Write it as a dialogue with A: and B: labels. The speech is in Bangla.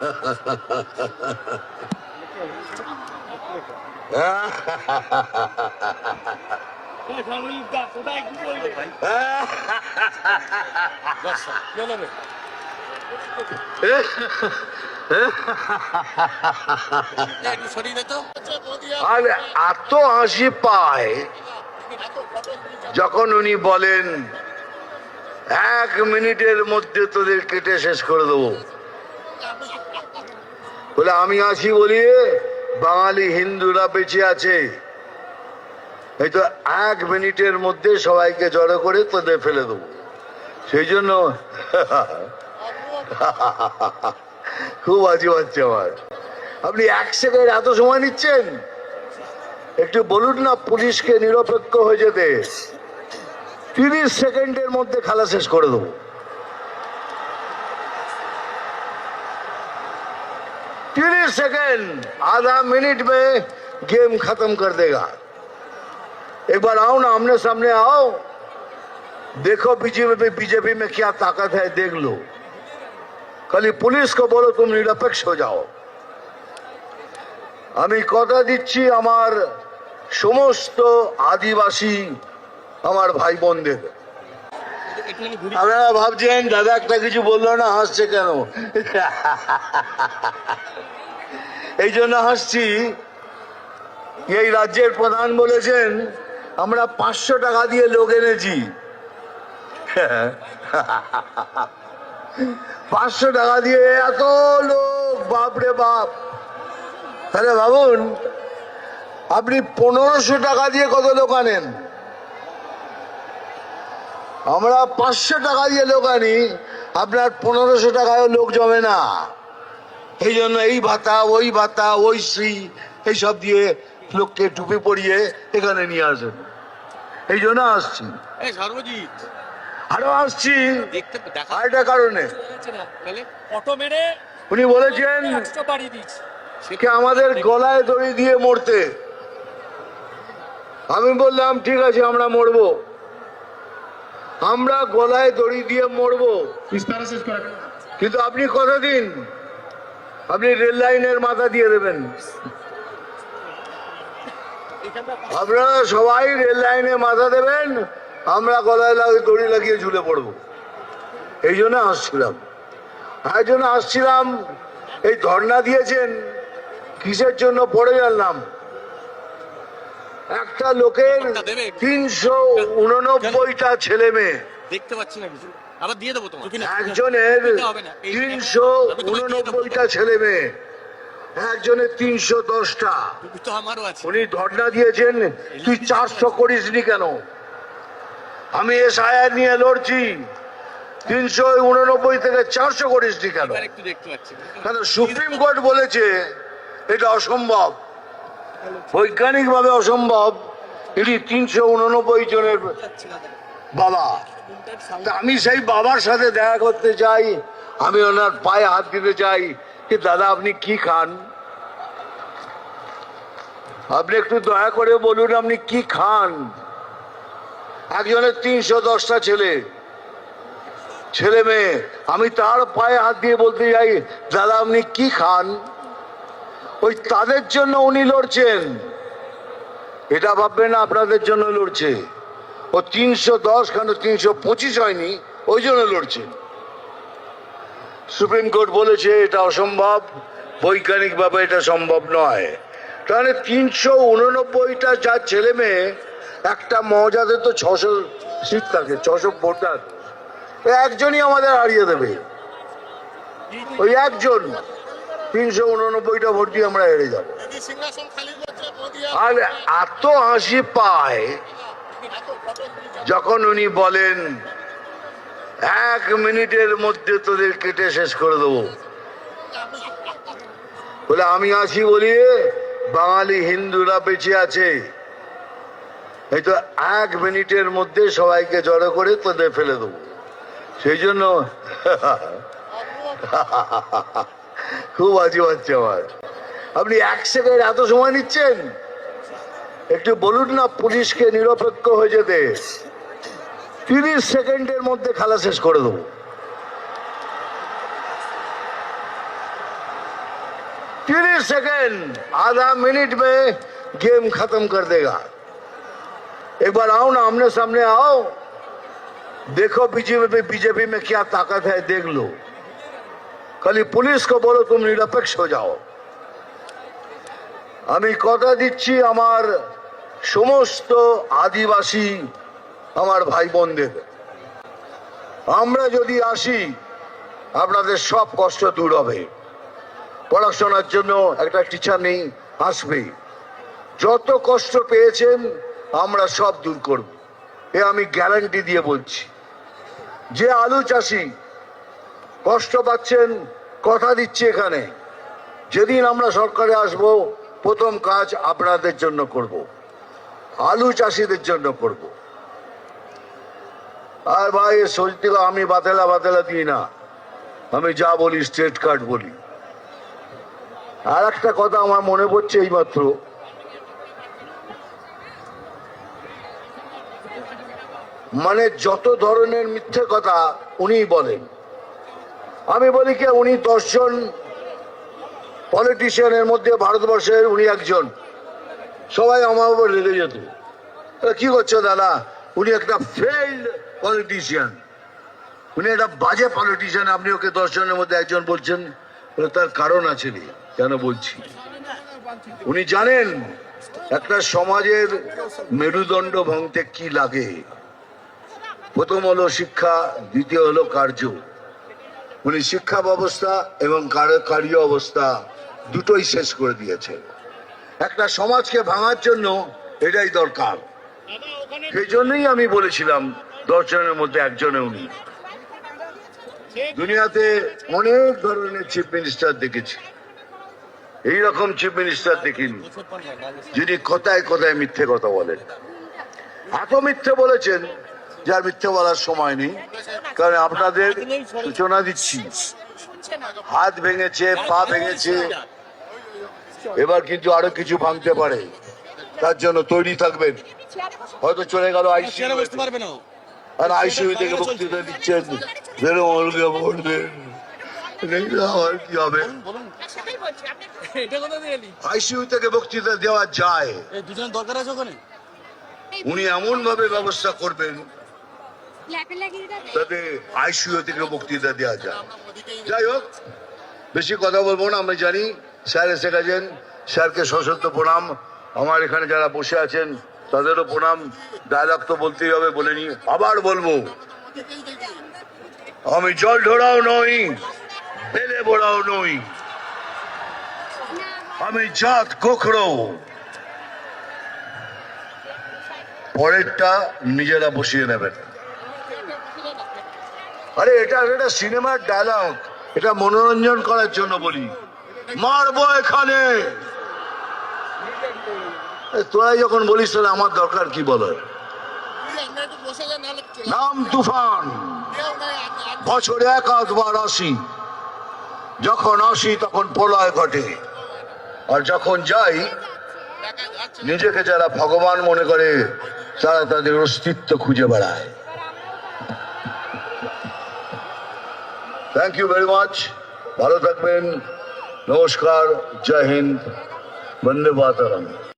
A: আর এত হাসি পায় যখন উনি বলেন 1 মিনিটের মধ্যে তোদের কেটে শেষ করে দেবো। বলে আমি আছি বলি বাঙালি হিন্দুরা বেঁচে আছে, এই তো 1 মিনিটের মধ্যে সবাইকে জড়ো করে তোদের ফেলে দেবো। সেই জন্য খুব বাজি হচ্ছে আমার। আপনি 1 সেকেন্ড এত সময় নিচ্ছেন, একটু বলুন না পুলিশকে নিরপেক্ষ হয়ে যেতে। 30 সেকেন্ডের মধ্যে খেলা শেষ করে দেবো। सेकंड आधा मिनट में गेम खत्म कर देगा। एक बार आओ ना, आमने सामने आओ, देखो बीजेपी में क्या ताकत है, देख लो। खाली पुलिस को बोलो तुम निरपेक्ष हो जाओ। আমি কথা দিচ্ছি আমার সমস্ত আদিবাসী আমার ভাই বোনদের। আপনারা ভাবছেন দাদা একটা কিছু বললো না, হাসছে কেন? এই জন্য হাসছি, এই রাজ্যের প্রধান বলেছেন আমরা 500 টাকা দিয়ে লোক এনেছি। 500 টাকা দিয়ে এত লোক, বাপরে বাপ। তাহলে ভাবুন আপনি 1500 টাকা দিয়ে কত লোক আনেন। আমরা 500 টাকা দিয়ে লোক আনি, আপনার 1500 টাকায় লোক জমে না। এই জন্য এই ভাতা ওই ভাতা ওই শ্রী এইসব দিয়ে লোককে টুপি পরিয়ে এখানে নিয়ে আসেন। এই জন্য আসছি, আরো আসছি আরেকটা কারণে। উনি বলেছেন আমাদের গলায় দড়ি দিয়ে মরতে। আমি বললাম ঠিক আছে আমরা মরবো, আমরা গলায় দড়ি দিয়ে মরবো, কিন্তু আপনি কথা দিন আপনি রেল লাইনের মাথা দিয়ে দেবেন। আপনারা সবাই রেল লাইনে মাথা দেবেন, আমরা গলায় দড়ি লাগিয়ে ঝুলে পড়বো। এই জন্য আসছিলাম, এই জন্য আসছিলাম। এই ধর্ণা দিয়েছেন কিসের জন্য পড়ে জানলাম। একটা লোকের 389টা ছেলে মেয়ে, দেখতে পাচ্ছি না কিছু, আবার দিয়ে দেবো তোমার। একজনের 389টা ছেলে মেয়ে, একজনের 310টা। উনি ধর্ণা দিয়েছেন তুই 400 করিসনি কেন? আমি এসআইআর নিয়ে লড়ছি, 389 থেকে 400 করিসনি কেন? কারণ সুপ্রিম কোর্ট বলেছে এটা অসম্ভব, বৈজ্ঞানিক ভাবে অসম্ভব। এটি 389 জনের বাবা। আমি সেই বাবার সাথে দেখা করতে চাই, আমি ওনার পায়ে হাত দিতে চাই যে দাদা আপনি কি খান, আপনি একটু দয়া করে বলুন আপনি কি খান। একজনের 310টা ছেলে মেয়ে, আমি তার পায়ে হাত দিয়ে বলতে চাই দাদা আপনি কি খান। ওই তাদের জন্য উনি লড়ছেন, এটা ভাববেন না আপনাদের জন্য লড়ছে। ও 310 কেন 325 হয়নি, ওই জন্য লড়ছে। সুপ্রিম কোর্ট বলেছে এটা অসম্ভব, বৈজ্ঞানিক ভাবে এটা সম্ভব নয়। তাহলে 389টা যার ছেলে মেয়ে, একটা মৌজাতে তো 600 সিট থাকে, 600 ভোটার, একজনই আমাদের হারিয়ে দেবে। ওই একজন 389টা ভোট দিয়ে আমরা হেরে যাব। আর এত হাসি পায় যখন উনি বলেন 1 মিনিটের মধ্যে তোদের কেটে শেষ করে দেবো। বলে আমি আছি বলি বাঙালি হিন্দুরা বেঁচে আছে, এই তো 1 মিনিটের মধ্যে সবাইকে জড়ো করে তোদের ফেলে দেবো। সেই জন্য খুব বাজি হচ্ছে আমার। আপনি 1 সেকেন্ড এত সময় নিচ্ছেন, একটু বলুন না পুলিশকে নিরপেক্ষ হয়ে যেতে। 30 সেকেন্ডের মধ্যে খেলা শেষ করে দেবো। 30 सेकेंड, आधा मिनट में गेम खत्म कर देगा। एक बार आओ ना, आमने सामने आओ, देखो बीजेपी में क्या ताकत है, देख लो। खाली पुलिस को बोलो तुम निरपेक्ष हो जाओ। আমি কথা দিচ্ছি আমার সমস্ত আদিবাসী আমার ভাই বোনদের, আমরা যদি আসি আপনাদের সব কষ্ট দূর হবে। পড়াশোনার জন্য একটা টিচার নেই, আসবে। যত কষ্ট পেয়েছেন আমরা সব দূর করব, এ আমি গ্যারান্টি দিয়ে বলছি। যে আলু চাষি কষ্ট পাচ্ছেন, কথা দিচ্ছি এখানে, যেদিন আমরা সরকারে আসব প্রথম কাজ আপনাদের জন্য করব, আলু চাষিদের জন্য করব। আর ভাই সত্যি আমি বাতেলা দিই না, আমি যা বলি স্ট্রেট কাট বলি। আর একটা কথা আমার মনে পড়ছে এইমাত্র, মানে যত ধরনের মিথ্যে কথা উনি বলেন, আমি বলি কি উনি 10 জন পলিটিশিয়ানের মধ্যে ভারতবর্ষের উনি একজন। সবাই আমার উপর রেগে যেত, কি করছো দাদা, উনি একটা ফেইল্ড পলিটিশিয়ান, উনি একটা বাজে পলিটিশিয়ান, আপনি ওকে 10 জনের মধ্যে একজন বলছেন। তার কারণ আছে, কেন বলছি, উনি জানেন একটা সমাজের মেরুদণ্ড ভাঙতে কি লাগে। প্রথম হলো শিক্ষা, দ্বিতীয় হলো কার্য। উনি শিক্ষা ব্যবস্থা এবং কার্য অবস্থা দুটোই শেষ করে দিয়েছে। একটা সমাজকে ভাঙার জন্য এটাই দরকার। সেই জন্যই আমি বলেছিলাম 10 জনের মধ্যে একজনে উনি। দুনিয়াতে অনেক ধরনের চিফ মিনিস্টার দেখেছি, এইরকম চিফ মিনিস্টার দেখিনি যিনি কোথায় কোথায় মিথ্যে কথা বলেন। এত মিথ্যে বলেছেন যার মিথ্যে বলার সময় নেই। কারণ আপনাদের সূচনা দিচ্ছি, হাত ভেঙেছে, পা ভেঙেছে, এবার কিন্তু আরো কিছু ভাঙতে পারে, তার জন্য তৈরি থাকবেন। হয়তো চলে গেল আইসিইউ, আর আইসিইউ থেকে বক্তৃতা দিচ্ছেন, বলবেন আর কি হবে। আইসিইউ থেকে বক্তৃতা দেওয়া যায়, উনি এমন ভাবে ব্যবস্থা করবেন তাতে আইসিইউ থেকে বক্তৃতা দেওয়া যায়। যাই হোক, বেশি কথা বলবো না, আমি জানি স্যার এসে গেছেন, স্যারকে সশস্ত্র প্রণাম। আমার এখানে যারা বসে আছেন তাদেরও প্রণাম। ডায়লগ তো বলতেই হবে, বলে নি, আবার বলবো, আমি জল ঢোড়াও নই, বেলে বোড়াও নই, আমি জাত কোখড়ো। পরেরটা নিজেরা বসিয়ে নেবেন। আরে এটা এটা সিনেমার ডায়লগ, এটা মনোরঞ্জন করার জন্য বলি। মারবো এখানে, তোরাই যখন বলিস তাহলে আমার দরকার কি বলো। নাম তুফান, বছরে 1-2 আসি, যখন আসি তখন প্রলয় ঘটে, আর যখন যাই নিজেকে যারা ভগবান মনে করে তারা তাদের অস্তিত্ব খুঁজে বেড়ায়। থ্যাংক ইউ ভেরি মাচ, ভালো থাকবেন, নমস্কার, জয় হিন্দ, বন্দে মাতরম।